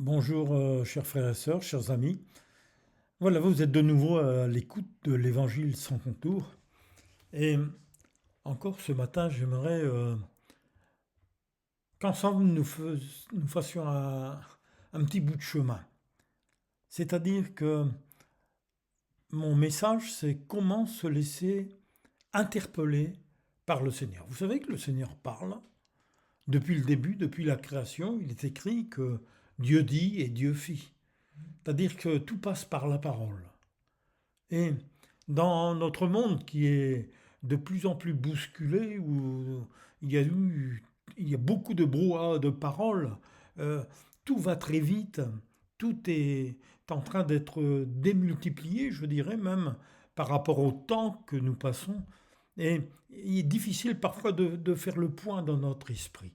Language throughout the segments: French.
Bonjour, chers frères et sœurs, chers amis. Voilà, vous êtes de nouveau à l'écoute de l'Évangile sans contour. Et encore ce matin, j'aimerais qu'ensemble nous fassions un petit bout de chemin. C'est-à-dire que mon message, c'est comment se laisser interpeller par le Seigneur. Vous savez que le Seigneur parle depuis le début, depuis la création. Il est écrit que Dieu dit et Dieu fit. C'est-à-dire que tout passe par la parole. Et dans notre monde qui est de plus en plus bousculé, où il y a beaucoup de brouhaha de paroles, euh, tout va très vite, tout est en train d'être démultiplié, je dirais même, par rapport au temps que nous passons. Et il est difficile parfois de faire le point dans notre esprit.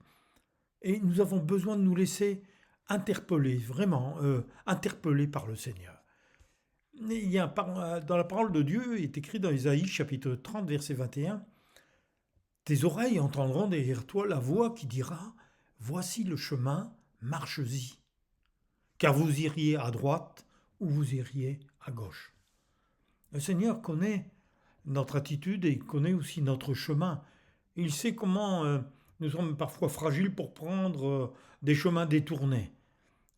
Et nous avons besoin de nous laisser interpeller, vraiment, interpeller par le Seigneur. Dans la parole de Dieu, il est écrit dans Isaïe chapitre 30, verset 21, tes oreilles entendront derrière toi la voix qui dira, voici le chemin, marche-y, car vous iriez à droite ou vous iriez à gauche. Le Seigneur connaît notre attitude et il connaît aussi notre chemin. Il sait comment nous sommes parfois fragiles pour prendre des chemins détournés.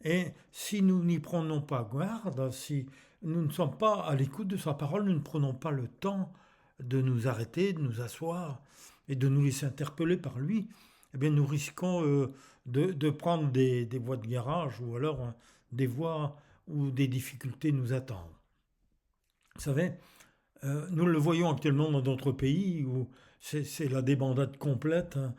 Et si nous n'y prenons pas garde, si nous ne sommes pas à l'écoute de sa parole, nous ne prenons pas le temps de nous arrêter, de nous asseoir et de nous laisser interpeller par lui, eh bien nous risquons de prendre des voies de garage ou alors des voies où des difficultés nous attendent. Vous savez, nous le voyons actuellement dans d'autres pays où c'est la débandade complète, hein,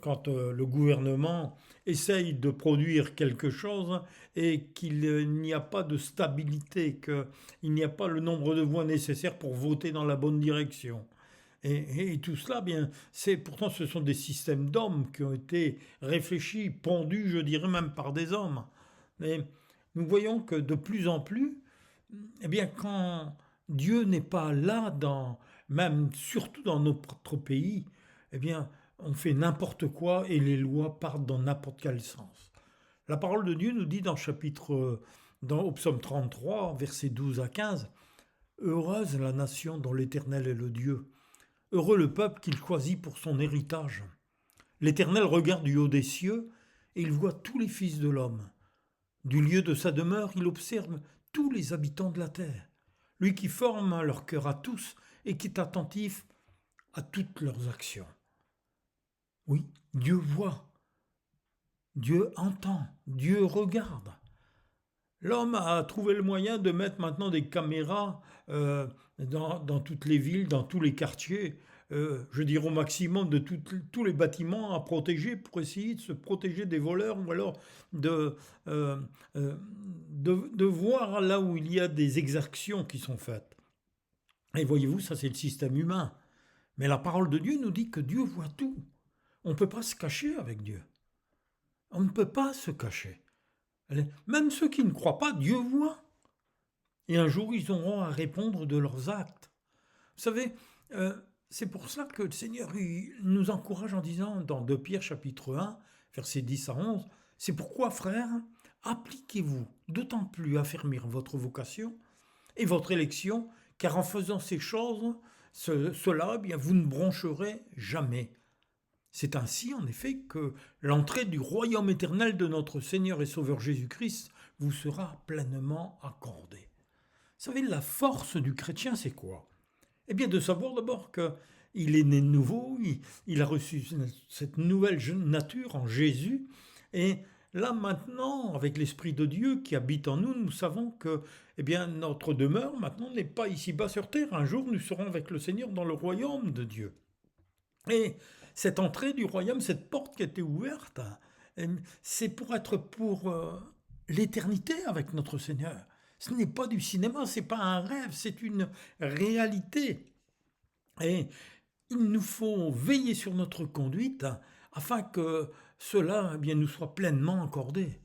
quand le gouvernement essaye de produire quelque chose et qu'il n'y a pas de stabilité, qu'il n'y a pas le nombre de voix nécessaires pour voter dans la bonne direction. Et tout cela, bien, pourtant ce sont des systèmes d'hommes qui ont été réfléchis, pondus, je dirais même par des hommes. Mais nous voyons que de plus en plus, eh bien, quand Dieu n'est pas là, même surtout dans notre pays, eh bien, on fait n'importe quoi et les lois partent dans n'importe quel sens. La parole de Dieu nous dit au psaume 33, versets 12 à 15, heureuse la nation dont l'Éternel est le Dieu, heureux le peuple qu'il choisit pour son héritage. L'Éternel regarde du haut des cieux et il voit tous les fils de l'homme. Du lieu de sa demeure, il observe tous les habitants de la terre. Lui qui forme leur cœur à tous et qui est attentif à toutes leurs actions. Oui, Dieu voit, Dieu entend, Dieu regarde. L'homme a trouvé le moyen de mettre maintenant des caméras dans toutes les villes, dans tous les quartiers, je dirais au maximum de tous les bâtiments à protéger pour essayer de se protéger des voleurs ou alors de, euh, euh, de voir là où il y a des exactions qui sont faites. Et voyez-vous, ça c'est le système humain. Mais la parole de Dieu nous dit que Dieu voit tout. On ne peut pas se cacher avec Dieu. On ne peut pas se cacher. Même ceux qui ne croient pas, Dieu voit. Et un jour, ils auront à répondre de leurs actes. Vous savez, euh, c'est pour ça que le Seigneur il nous encourage en disant dans 2 Pierre chapitre 1, versets 10 à 11, c'est pourquoi, frères, appliquez-vous d'autant plus à affermir votre vocation et votre élection, car en faisant ces choses, cela, eh bien, vous ne broncherez jamais. C'est ainsi, en effet, que l'entrée du royaume éternel de notre Seigneur et Sauveur Jésus-Christ vous sera pleinement accordée. Vous savez, la force du chrétien, c'est quoi? Eh bien, de savoir d'abord qu'il est né de nouveau, il a reçu cette nouvelle nature en Jésus, et là maintenant, avec l'Esprit de Dieu qui habite en nous, nous savons que eh bien, notre demeure maintenant n'est pas ici-bas sur terre. Un jour, nous serons avec le Seigneur dans le royaume de Dieu. Et cette entrée du royaume, cette porte qui a été ouverte, c'est pour être pour l'éternité avec notre Seigneur. Ce n'est pas du cinéma, c'est pas un rêve, c'est une réalité. Et il nous faut veiller sur notre conduite afin que cela eh bien, nous soit pleinement accordé.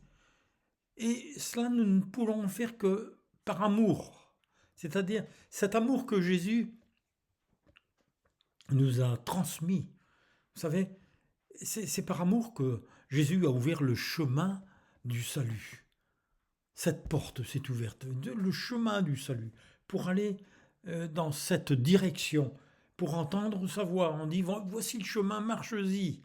Et cela, nous ne pourrons faire que par amour. C'est-à-dire cet amour que Jésus nous a transmis. Vous savez, c'est par amour que Jésus a ouvert le chemin du salut. cette porte s'est ouverte, le chemin du salut, pour aller dans cette direction, pour entendre sa voix. On dit, voici le chemin, marche-y.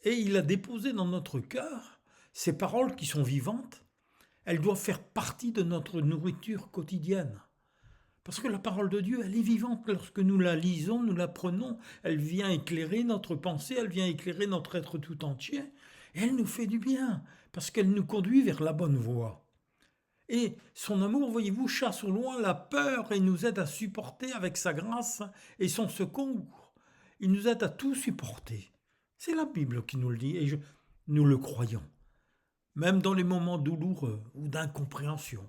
Et il a déposé dans notre cœur ces paroles qui sont vivantes. Elles doivent faire partie de notre nourriture quotidienne. Parce que la parole de Dieu, elle est vivante. Lorsque nous la lisons, nous la prenons, elle vient éclairer notre pensée, elle vient éclairer notre être tout entier. Et elle nous fait du bien, parce qu'elle nous conduit vers la bonne voie. Et son amour, voyez-vous, chasse au loin la peur et nous aide à supporter avec sa grâce et son secours. Il nous aide à tout supporter. C'est la Bible qui nous le dit et nous le croyons. Même dans les moments douloureux ou d'incompréhension,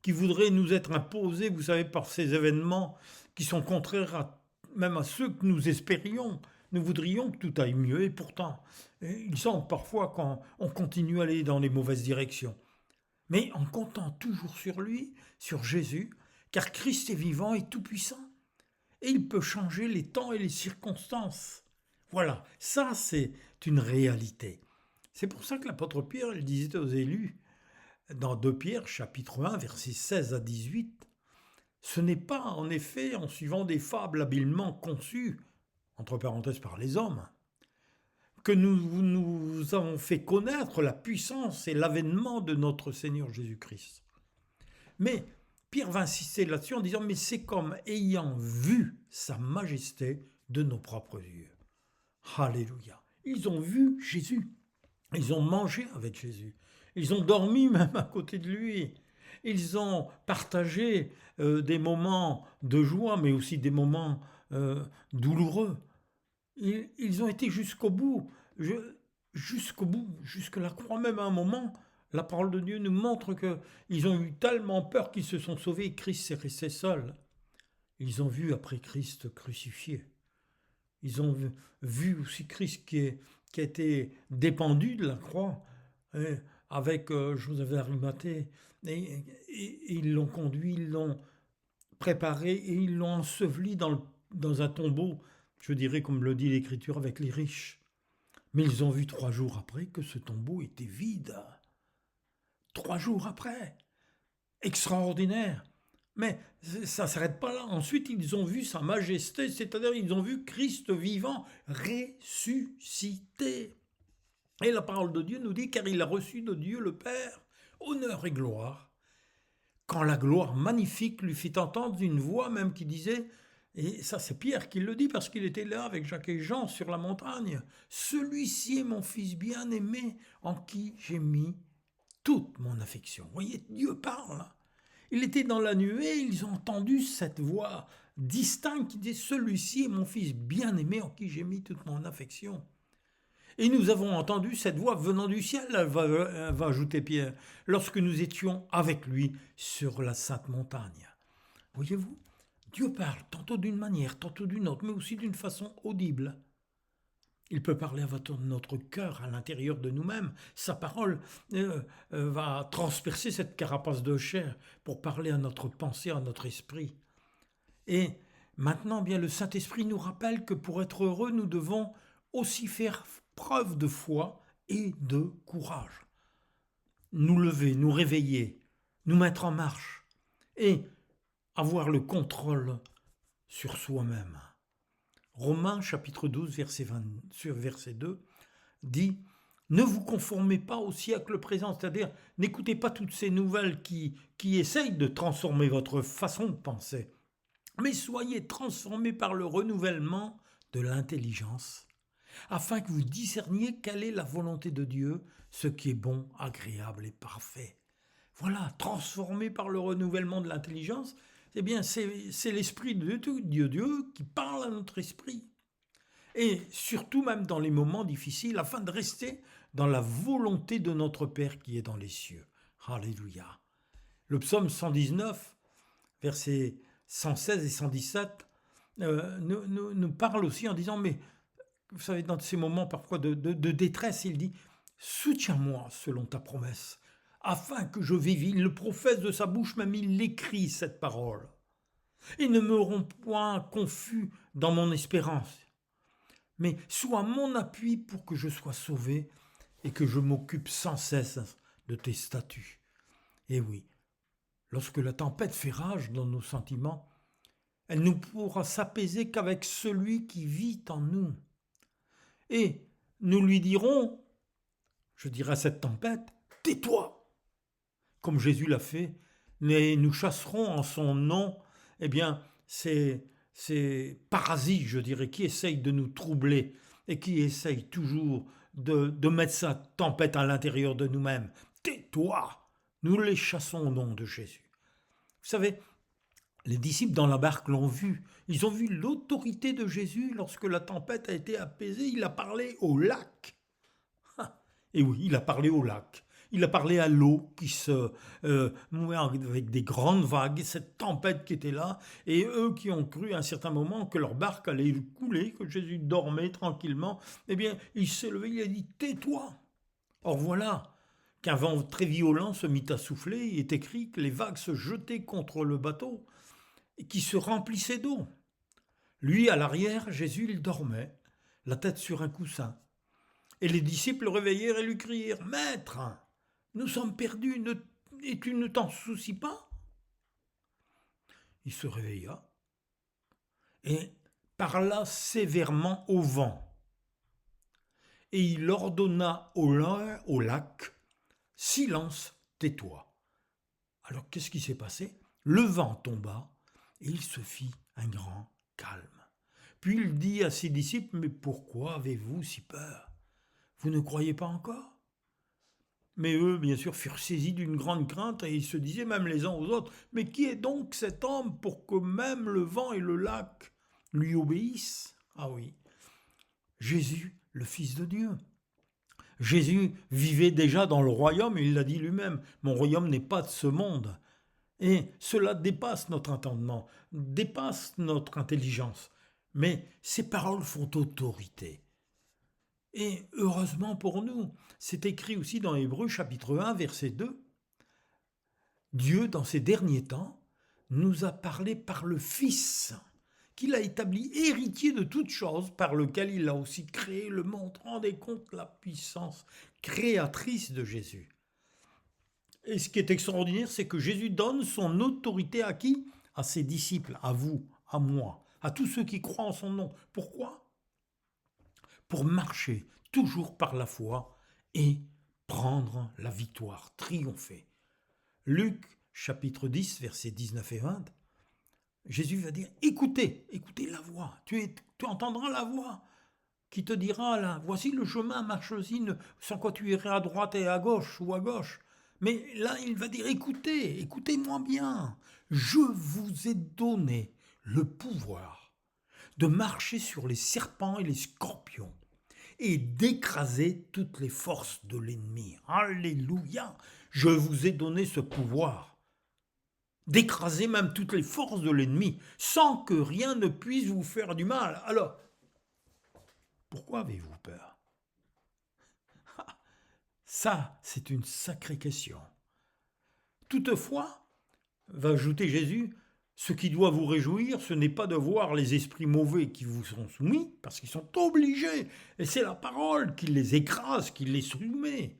qui voudraient nous être imposés, vous savez, par ces événements qui sont contraires même à ceux que nous espérions. Nous voudrions que tout aille mieux et pourtant, il semble parfois qu'on continue à aller dans les mauvaises directions. Mais en comptant toujours sur lui, sur Jésus, car Christ est vivant et tout-puissant. Et il peut changer les temps et les circonstances. Voilà, ça c'est une réalité. C'est pour ça que l'apôtre Pierre il disait aux élus, dans 2 Pierre, chapitre 1, versets 16 à 18, « Ce n'est pas en effet en suivant des fables habilement conçues, entre parenthèses par les hommes, que nous avons fait connaître la puissance et l'avènement de notre Seigneur Jésus-Christ. » Mais Pierre va insister là-dessus en disant « Mais c'est comme ayant vu sa majesté de nos propres yeux. » Alléluia. Ils ont vu Jésus. Ils ont mangé avec Jésus. Ils ont dormi même à côté de lui. Ils ont partagé des moments de joie, mais aussi des moments douloureux. Ils ont été jusqu'au bout, jusqu'à la croix. Même à un moment, la parole de Dieu nous montre qu'ils ont eu tellement peur qu'ils se sont sauvés et Christ s'est resté seul. Ils ont vu après Christ crucifié. Ils ont vu aussi Christ qui a été dépendu de la croix avec Joseph d'Arimathée. Et ils l'ont conduit, ils l'ont préparé et ils l'ont enseveli dans un tombeau, je dirais comme le dit l'Écriture, avec les riches. Mais ils ont vu 3 jours après que ce tombeau était vide. 3 jours après. Extraordinaire. Mais ça ne s'arrête pas là. Ensuite, ils ont vu sa majesté, c'est-à-dire ils ont vu Christ vivant, ressuscité. Et la parole de Dieu nous dit, car il a reçu de Dieu le Père, honneur et gloire. Quand la gloire magnifique lui fit entendre une voix même qui disait, et ça c'est Pierre qui le dit parce qu'il était là avec Jacques et Jean sur la montagne, « Celui-ci est mon fils bien-aimé en qui j'ai mis toute mon affection. » Vous voyez, Dieu parle. Il était dans la nuée, ils ont entendu cette voix distincte qui disait « Celui-ci est mon fils bien-aimé en qui j'ai mis toute mon affection. » Et nous avons entendu cette voix venant du ciel, va ajouter Pierre, lorsque nous étions avec lui sur la sainte montagne. Voyez-vous, Dieu parle tantôt d'une manière, tantôt d'une autre, mais aussi d'une façon audible. Il peut parler à notre cœur, à l'intérieur de nous-mêmes. Sa parole va transpercer cette carapace de chair pour parler à notre pensée, à notre esprit. Et maintenant, bien, le Saint-Esprit nous rappelle que pour être heureux, nous devons aussi faire preuve de foi et de courage. Nous lever, nous réveiller, nous mettre en marche et avoir le contrôle sur soi-même. Romains chapitre 12, verset 2, dit « Ne vous conformez pas au siècle présent », c'est-à-dire n'écoutez pas toutes ces nouvelles qui essayent de transformer votre façon de penser, mais soyez transformés par le renouvellement de l'intelligence, afin que vous discerniez quelle est la volonté de Dieu, ce qui est bon, agréable et parfait. Voilà, transformés par le renouvellement de l'intelligence, eh bien, c'est l'esprit de Dieu qui parle à notre esprit. Et surtout même dans les moments difficiles, afin de rester dans la volonté de notre Père qui est dans les cieux. Alléluia. Le psaume 119, versets 116 et 117, nous parle aussi en disant, mais vous savez, dans ces moments parfois de détresse, il dit, « Soutiens-moi selon ta promesse. » Afin que je vive, il le professe de sa bouche, même il l'écrit cette parole. Et ne me rends point confus dans mon espérance, mais sois mon appui pour que je sois sauvé et que je m'occupe sans cesse de tes statuts. Et oui, lorsque la tempête fait rage dans nos sentiments, elle ne pourra s'apaiser qu'avec celui qui vit en nous. Et nous lui dirons, je dirais à cette tempête, tais-toi, comme Jésus l'a fait, mais nous chasserons en son nom, eh bien, ces parasites, je dirais, qui essayent de nous troubler et qui essayent toujours de mettre sa tempête à l'intérieur de nous-mêmes. Tais-toi! Nous les chassons au nom de Jésus. Vous savez, les disciples dans la barque l'ont vu. Ils ont vu l'autorité de Jésus lorsque la tempête a été apaisée. Il a parlé au lac. Et oui, il a parlé au lac. Il a parlé à l'eau qui se mouait avec des grandes vagues, cette tempête qui était là, et eux qui ont cru à un certain moment que leur barque allait couler, que Jésus dormait tranquillement, eh bien, il s'est levé, il a dit « tais-toi ». Or voilà qu'un vent très violent se mit à souffler, il est écrit que les vagues se jetaient contre le bateau, et qui se remplissait d'eau. Lui, à l'arrière, Jésus, il dormait, la tête sur un coussin. Et les disciples le réveillèrent et lui crièrent « Maître, nous sommes perdus, et tu ne t'en soucies pas ?» Il se réveilla et parla sévèrement au vent. Et il ordonna au lac « Silence, tais-toi ». Alors qu'est-ce qui s'est passé? Le vent tomba et il se fit un grand calme. Puis il dit à ses disciples « Mais pourquoi avez-vous si peur? Vous ne croyez pas encore ?» Mais eux, bien sûr, furent saisis d'une grande crainte et ils se disaient même les uns aux autres « Mais qui est donc cet homme pour que même le vent et le lac lui obéissent ?» Ah oui, Jésus, le Fils de Dieu. Jésus vivait déjà dans le royaume et il l'a dit lui-même « Mon royaume n'est pas de ce monde ». Et cela dépasse notre entendement, dépasse notre intelligence. Mais ces paroles font autorité. Et heureusement pour nous, c'est écrit aussi dans Hébreux chapitre 1, verset 2. Dieu, dans ces derniers temps, nous a parlé par le Fils, qu'il a établi héritier de toutes choses, par lequel il a aussi créé le monde. Rendez compte la puissance créatrice de Jésus. Et ce qui est extraordinaire, c'est que Jésus donne son autorité à qui? À ses disciples, à vous, à moi, à tous ceux qui croient en son nom. Pourquoi? Pour marcher toujours par la foi et prendre la victoire, triompher. Luc chapitre 10, versets 19 et 20, Jésus va dire, écoutez la voix, tu entendras la voix qui te dira, là, voici le chemin, marche-y, sans quoi tu irais à droite et à gauche ou à gauche. Mais là, il va dire, écoutez-moi bien, je vous ai donné le pouvoir de marcher sur les serpents et les scorpions et d'écraser toutes les forces de l'ennemi. Alléluia! Je vous ai donné ce pouvoir d'écraser même toutes les forces de l'ennemi sans que rien ne puisse vous faire du mal. Alors, pourquoi avez-vous peur? Ça, c'est une sacrée question. Toutefois, va ajouter Jésus, ce qui doit vous réjouir, ce n'est pas de voir les esprits mauvais qui vous sont soumis, parce qu'ils sont obligés, et c'est la parole qui les écrase, qui les soumet,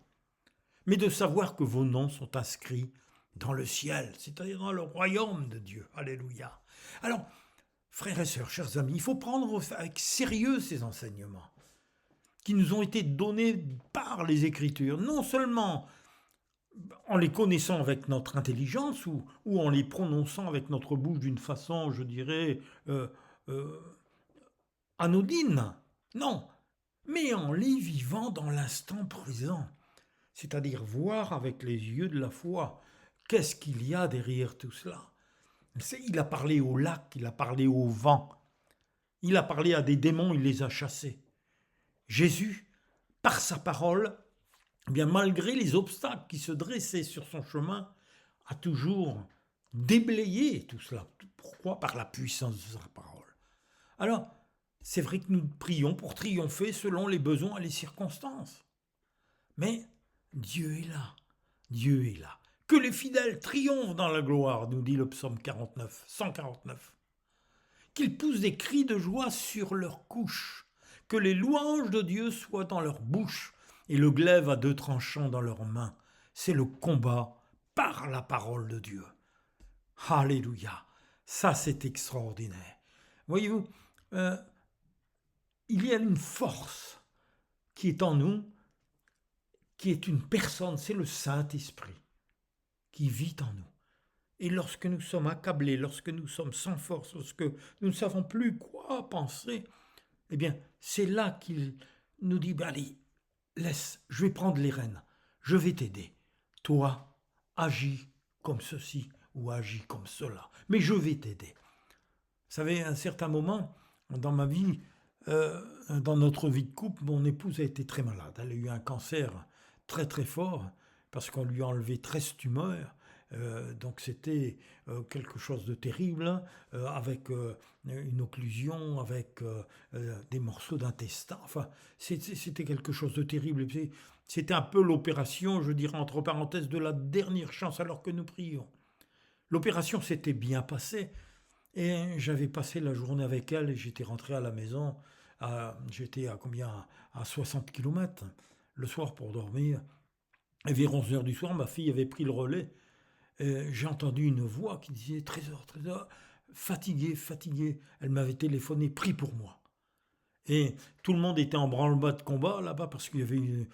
mais de savoir que vos noms sont inscrits dans le ciel, c'est-à-dire dans le royaume de Dieu. Alléluia. Alors, frères et sœurs, chers amis, il faut prendre avec sérieux ces enseignements qui nous ont été donnés par les Écritures, non seulement en les connaissant avec notre intelligence ou en les prononçant avec notre bouche d'une façon, je dirais, anodine, non, mais en les vivant dans l'instant présent, c'est-à-dire voir avec les yeux de la foi qu'est-ce qu'il y a derrière tout cela. Il a parlé au lac, il a parlé au vent, il a parlé à des démons, il les a chassés. Jésus, par sa parole, eh bien malgré les obstacles qui se dressaient sur son chemin, a toujours déblayé tout cela. Pourquoi? Par la puissance de sa parole. Alors, c'est vrai que nous prions pour triompher selon les besoins et les circonstances. Mais Dieu est là. Dieu est là. Que les fidèles triomphent dans la gloire, nous dit le psaume 149. Qu'ils poussent des cris de joie sur leurs couches. Que les louanges de Dieu soient dans leur bouche et le glaive à deux tranchants dans leurs mains. C'est le combat par la parole de Dieu. Alléluia. Ça, c'est extraordinaire. Voyez-vous, il y a une force qui est en nous, qui est une personne, c'est le Saint-Esprit, qui vit en nous. Et lorsque nous sommes accablés, lorsque nous sommes sans force, lorsque nous ne savons plus quoi penser, eh bien, c'est là qu'il nous dit, allez, laisse, je vais prendre les rênes, je vais t'aider. Toi, agis comme ceci ou agis comme cela, mais je vais t'aider. Vous savez, à un certain moment dans ma vie, dans notre vie de couple, mon épouse a été très malade. Elle a eu un cancer très très fort parce qu'on lui a enlevé 13 tumeurs. Donc c'était quelque chose de terrible, avec une occlusion, avec des morceaux d'intestin. Enfin, c'était quelque chose de terrible. C'était un peu l'opération, je dirais entre parenthèses, de la dernière chance alors que nous prions. L'opération s'était bien passée et j'avais passé la journée avec elle et j'étais rentré à la maison. J'étais à combien? À 60 km le soir pour dormir. Et vers 11 heures du soir, ma fille avait pris le relais. J'ai entendu une voix qui disait Trésor, Trésor, fatigué, fatigué. Elle m'avait téléphoné, prie pour moi. Et tout le monde était en branle-bas de combat là-bas parce qu'il y avait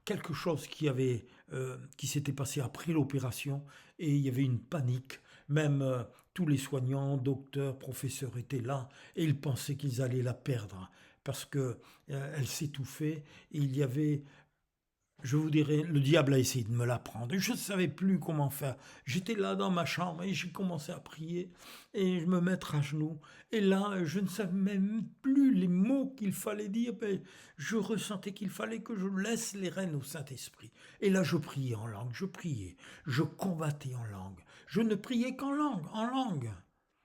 quelque chose qui s'était passé après l'opération et il y avait une panique. Même tous les soignants, docteurs, professeurs étaient là et ils pensaient qu'ils allaient la perdre parce que elle s'étouffait et il y avait, je vous dirais, le diable a essayé de me la prendre. Je ne savais plus comment faire. J'étais là dans ma chambre et j'ai commencé à prier et je me mettre à genoux. Et là, je ne savais même plus les mots qu'il fallait dire. Mais je ressentais qu'il fallait que je laisse les rênes au Saint-Esprit. Et là, je priais en langue, je priais, je combattais en langue. Je ne priais qu'en langue, en langue.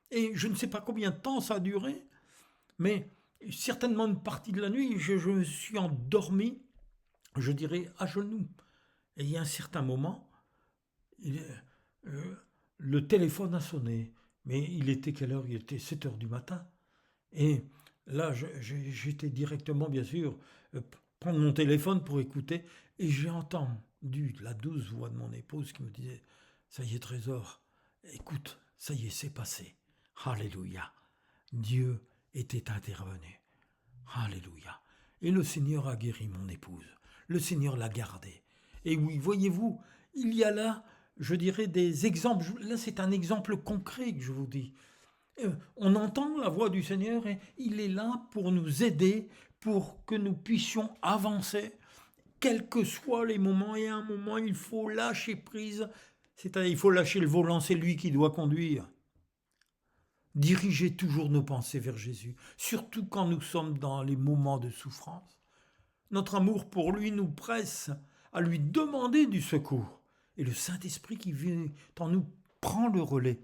Et je ne sais pas combien de temps ça a duré, mais certainement une partie de la nuit, je me suis endormi, je dirais, à genoux. Et il y a un certain moment, euh, le téléphone a sonné. Mais il était quelle heure? Il était 7 heures du matin. Et là, j'étais directement, bien sûr, prendre mon téléphone pour écouter. Et j'ai entendu la douce voix de mon épouse qui me disait, ça y est, Trésor, écoute, ça y est, c'est passé. Alléluia. Dieu était intervenu. Alléluia. Et le Seigneur a guéri mon épouse. Le Seigneur l'a gardée. Et oui, voyez-vous, il y a là, je dirais, des exemples. Là, c'est un exemple concret que je vous dis. On entend la voix du Seigneur et il est là pour nous aider, pour que nous puissions avancer, quels que soient les moments. Et à un moment, il faut lâcher prise, c'est-à-dire il faut lâcher le volant, c'est lui qui doit conduire. Diriger toujours nos pensées vers Jésus, surtout quand nous sommes dans les moments de souffrance. Notre amour pour lui nous presse à lui demander du secours. Et le Saint-Esprit qui vient en nous prend le relais.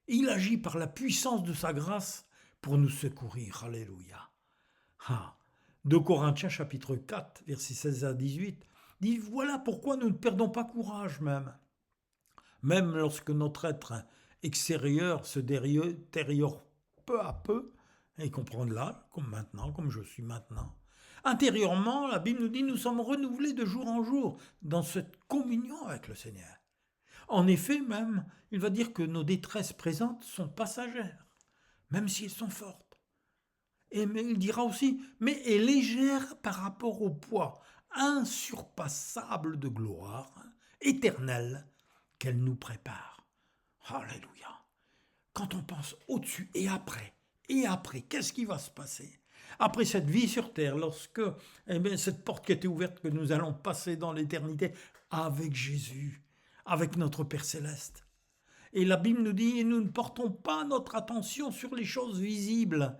Il agit par la puissance de sa grâce pour nous secourir. Alléluia. 2 Corinthiens chapitre 4, versets 16 à 18, dit voilà pourquoi nous ne perdons pas courage même. Même lorsque notre être extérieur se détériore peu à peu, et comprendre là, comme maintenant, comme je suis maintenant. Intérieurement, la Bible nous dit nous sommes renouvelés de jour en jour dans cette communion avec le Seigneur. En effet, même, il va dire que nos détresses présentes sont passagères, même si elles sont fortes. Mais il dira aussi, mais est légère par rapport au poids insurpassable de gloire éternelle qu'elle nous prépare. Alléluia. Quand on pense au-dessus et après, qu'est-ce qui va se passer? Après cette vie sur terre, lorsque cette porte qui était ouverte, que nous allons passer dans l'éternité avec Jésus, avec notre Père Céleste. Et la Bible nous dit, nous ne portons pas notre attention sur les choses visibles,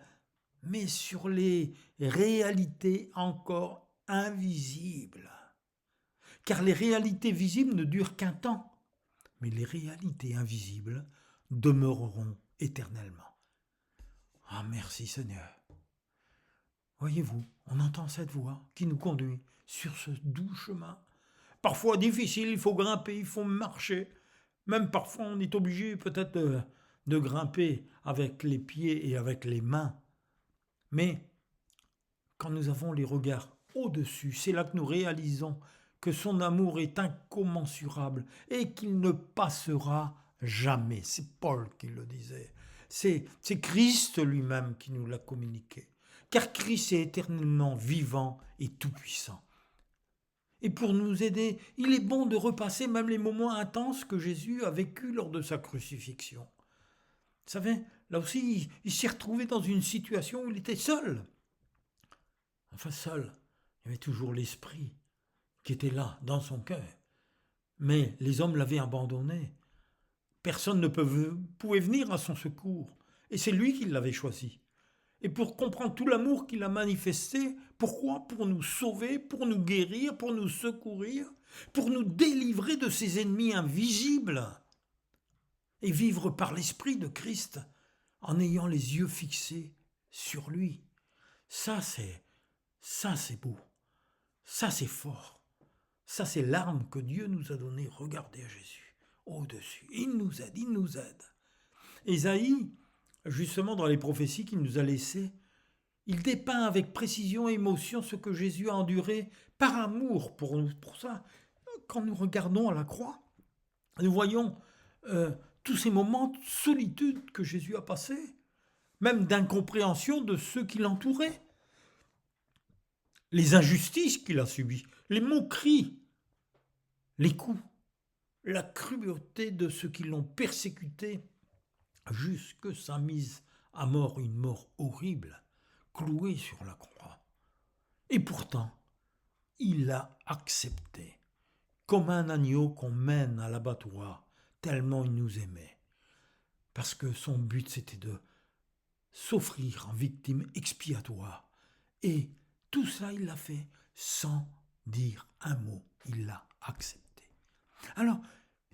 mais sur les réalités encore invisibles. Car les réalités visibles ne durent qu'un temps, mais les réalités invisibles demeureront éternellement. Ah, merci Seigneur. Voyez-vous, on entend cette voix qui nous conduit sur ce doux chemin. Parfois difficile, il faut grimper, il faut marcher. Même parfois, on est obligé peut-être de grimper avec les pieds et avec les mains. Mais quand nous avons les regards au-dessus, c'est là que nous réalisons que son amour est incommensurable et qu'il ne passera jamais. C'est Paul qui le disait. C'est Christ lui-même qui nous l'a communiqué. Car Christ est éternellement vivant et tout-puissant. Et pour nous aider, il est bon de repasser même les moments intenses que Jésus a vécus lors de sa crucifixion. Vous savez, là aussi, il s'est retrouvé dans une situation où il était seul. Enfin seul, il y avait toujours l'Esprit qui était là, dans son cœur. Mais les hommes l'avaient abandonné. Personne ne pouvait venir à son secours. Et c'est lui qui l'avait choisi. Et pour comprendre tout l'amour qu'il a manifesté, pourquoi? Pour nous sauver, pour nous guérir, pour nous secourir, pour nous délivrer de ses ennemis invisibles et vivre par l'Esprit de Christ en ayant les yeux fixés sur lui. Ça c'est beau. Ça c'est fort. Ça c'est l'arme que Dieu nous a donnée. Regardez à Jésus, au-dessus. Il nous aide, il nous aide. Ésaïe, justement dans les prophéties qu'il nous a laissées, il dépeint avec précision et émotion ce que Jésus a enduré par amour pour nous. Pour ça, quand nous regardons à la croix, nous voyons tous ces moments de solitude que Jésus a passés, même d'incompréhension de ceux qui l'entouraient, les injustices qu'il a subies, les moqueries, les coups, la cruauté de ceux qui l'ont persécuté, jusque sa mise à mort, une mort horrible, cloué sur la croix. Et pourtant, il a accepté, comme un agneau qu'on mène à l'abattoir, tellement il nous aimait. Parce que son but, c'était de s'offrir en victime expiatoire. Et tout ça, il l'a fait sans dire un mot. Il l'a accepté. Alors,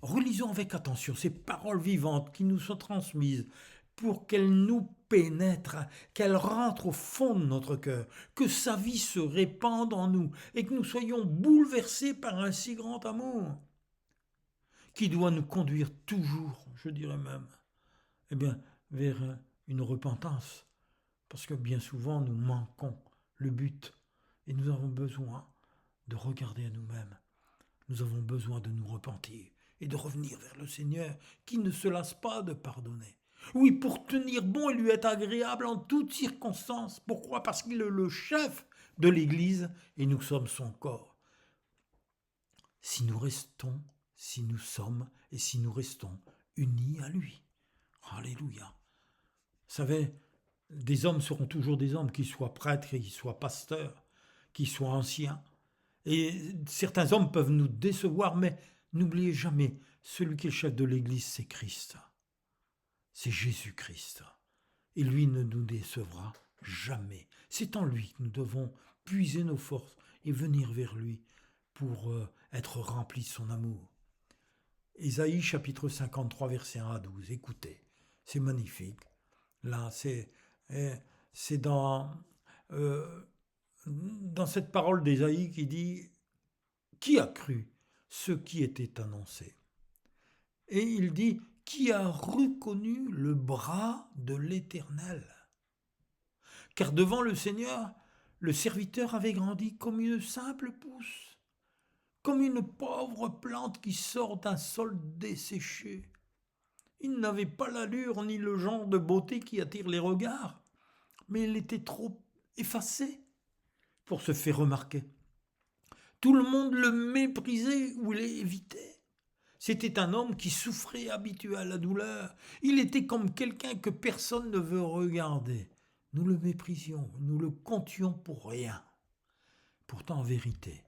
relisons avec attention ces paroles vivantes qui nous sont transmises pour qu'elles nous pénètrent, qu'elles rentrent au fond de notre cœur, que sa vie se répande en nous et que nous soyons bouleversés par un si grand amour qui doit nous conduire toujours, je dirais même, vers une repentance. Parce que bien souvent, nous manquons le but et nous avons besoin de regarder à nous-mêmes. Nous avons besoin de nous repentir et de revenir vers le Seigneur qui ne se lasse pas de pardonner. Oui, pour tenir bon et lui être agréable en toutes circonstances. Pourquoi? Parce qu'il est le chef de l'Église et nous sommes son corps. Si nous restons, si nous sommes et si nous restons unis à lui. Alléluia. Vous savez, des hommes seront toujours des hommes, qu'ils soient prêtres, qu'ils soient pasteurs, qu'ils soient anciens. Et certains hommes peuvent nous décevoir, mais n'oubliez jamais, celui qui est le chef de l'Église, c'est Christ. C'est Jésus-Christ. Et lui ne nous décevra jamais. C'est en lui que nous devons puiser nos forces et venir vers lui pour être remplis de son amour. Ésaïe chapitre 53, versets 1 à 12. Écoutez, c'est magnifique. Là, c'est dans cette parole d'Ésaïe qui dit « Qui a cru ce qui était annoncé ?» Et il dit « Qui a reconnu le bras de l'Éternel ?» Car devant le Seigneur, le serviteur avait grandi comme une simple pousse, comme une pauvre plante qui sort d'un sol desséché. Il n'avait pas l'allure ni le genre de beauté qui attire les regards, mais il était trop effacé pour se faire remarquer. Tout le monde le méprisait ou l'évitait. C'était un homme qui souffrait, habitué à la douleur. Il était comme quelqu'un que personne ne veut regarder. Nous le méprisions, nous le comptions pour rien. Pourtant, en vérité,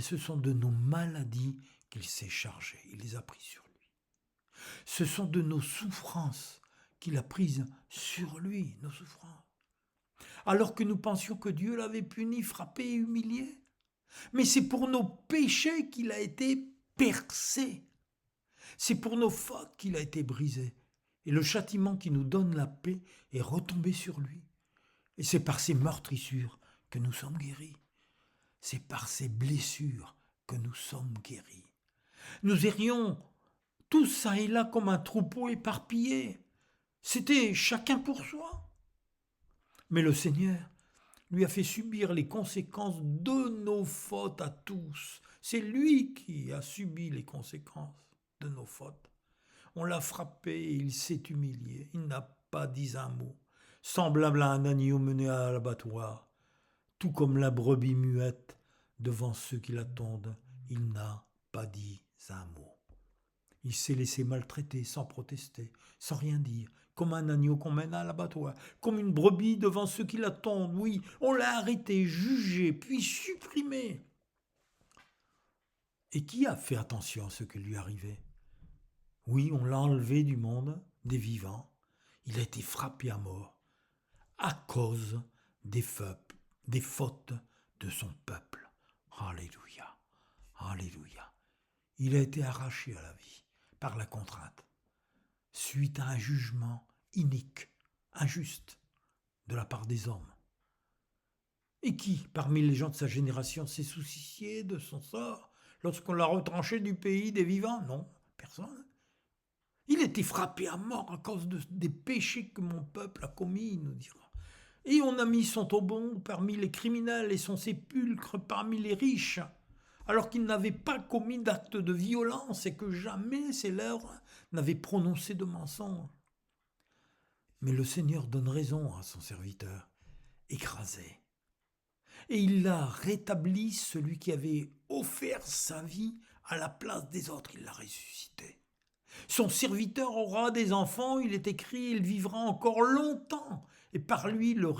ce sont de nos maladies qu'il s'est chargé. Il les a prises sur lui. Ce sont de nos souffrances qu'il a prises sur lui, nos souffrances. Alors que nous pensions que Dieu l'avait puni, frappé et humilié. Mais c'est pour nos péchés qu'il a été percé. C'est pour nos fautes qu'il a été brisé. Et le châtiment qui nous donne la paix est retombé sur lui. Et c'est par ses meurtrissures que nous sommes guéris. C'est par ses blessures que nous sommes guéris. Nous errions tous ça et là comme un troupeau éparpillé. C'était chacun pour soi. Mais le Seigneur, lui a fait subir les conséquences de nos fautes à tous. C'est lui qui a subi les conséquences de nos fautes. On l'a frappé et il s'est humilié. Il n'a pas dit un mot, semblable à un agneau mené à l'abattoir. Tout comme la brebis muette devant ceux qui l'attendent, il n'a pas dit un mot. Il s'est laissé maltraiter sans protester, sans rien dire, comme un agneau qu'on mène à l'abattoir, comme une brebis devant ceux qui l'attendent. Oui, on l'a arrêté, jugé, puis supprimé. Et qui a fait attention à ce qui lui arrivait? Oui, on l'a enlevé du monde des vivants. Il a été frappé à mort à cause des fautes de son peuple. Alléluia, alléluia. Il a été arraché à la vie par la contrainte, suite à un jugement inique, injuste, de la part des hommes. Et qui, parmi les gens de sa génération, s'est soucié de son sort lorsqu'on l'a retranché du pays des vivants? Non, personne. Il était frappé à mort à cause des péchés que mon peuple a commis, il nous dira. Et on a mis son tombeau parmi les criminels et son sépulcre parmi les riches, alors qu'il n'avait pas commis d'acte de violence et que jamais ses lèvres n'avaient prononcé de mensonge. Mais le Seigneur donne raison à son serviteur, écrasé. Et il a rétabli celui qui avait offert sa vie à la place des autres, il l'a ressuscité. Son serviteur aura des enfants, il est écrit, il vivra encore longtemps, et par lui le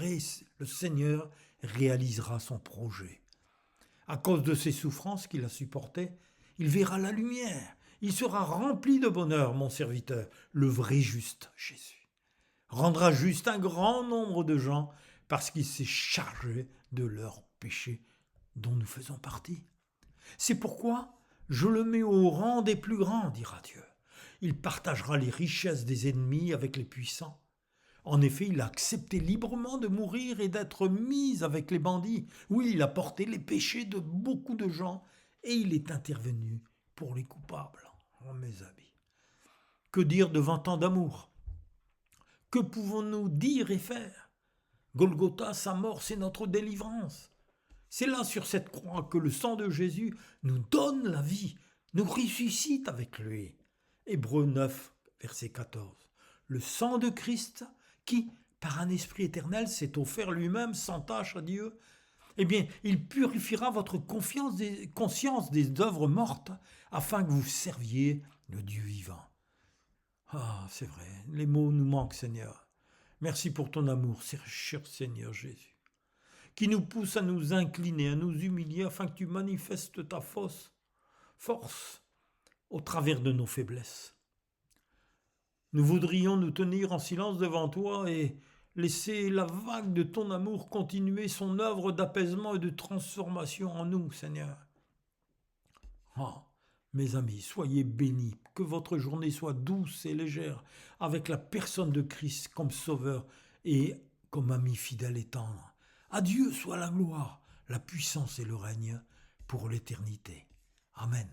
Seigneur réalisera son projet. À cause de ses souffrances qu'il a supportées, il verra la lumière, il sera rempli de bonheur, mon serviteur, le vrai juste Jésus. Rendra juste un grand nombre de gens parce qu'il s'est chargé de leurs péchés dont nous faisons partie. C'est pourquoi je le mets au rang des plus grands, dira Dieu. Il partagera les richesses des ennemis avec les puissants. En effet, il a accepté librement de mourir et d'être mis avec les bandits. Oui, il a porté les péchés de beaucoup de gens et il est intervenu pour les coupables. Oh mes amis, que dire devant tant d'amour? Que pouvons-nous dire et faire? Golgotha, sa mort, c'est notre délivrance. C'est là, sur cette croix, que le sang de Jésus nous donne la vie, nous ressuscite avec lui. Hébreux 9, verset 14. Le sang de Christ, qui, par un esprit éternel, s'est offert lui-même sans tâche à Dieu, eh bien, il purifiera votre conscience des œuvres mortes, afin que vous serviez le Dieu vivant. Ah, c'est vrai, les mots nous manquent, Seigneur. Merci pour ton amour, cher Seigneur Jésus, qui nous pousse à nous incliner, à nous humilier, afin que tu manifestes ta force au travers de nos faiblesses. Nous voudrions nous tenir en silence devant toi et laisser la vague de ton amour continuer son œuvre d'apaisement et de transformation en nous, Seigneur. Ah, mes amis, soyez bénis, que votre journée soit douce et légère, avec la personne de Christ comme sauveur et comme ami fidèle et tendre. À Dieu soit la gloire, la puissance et le règne pour l'éternité. Amen.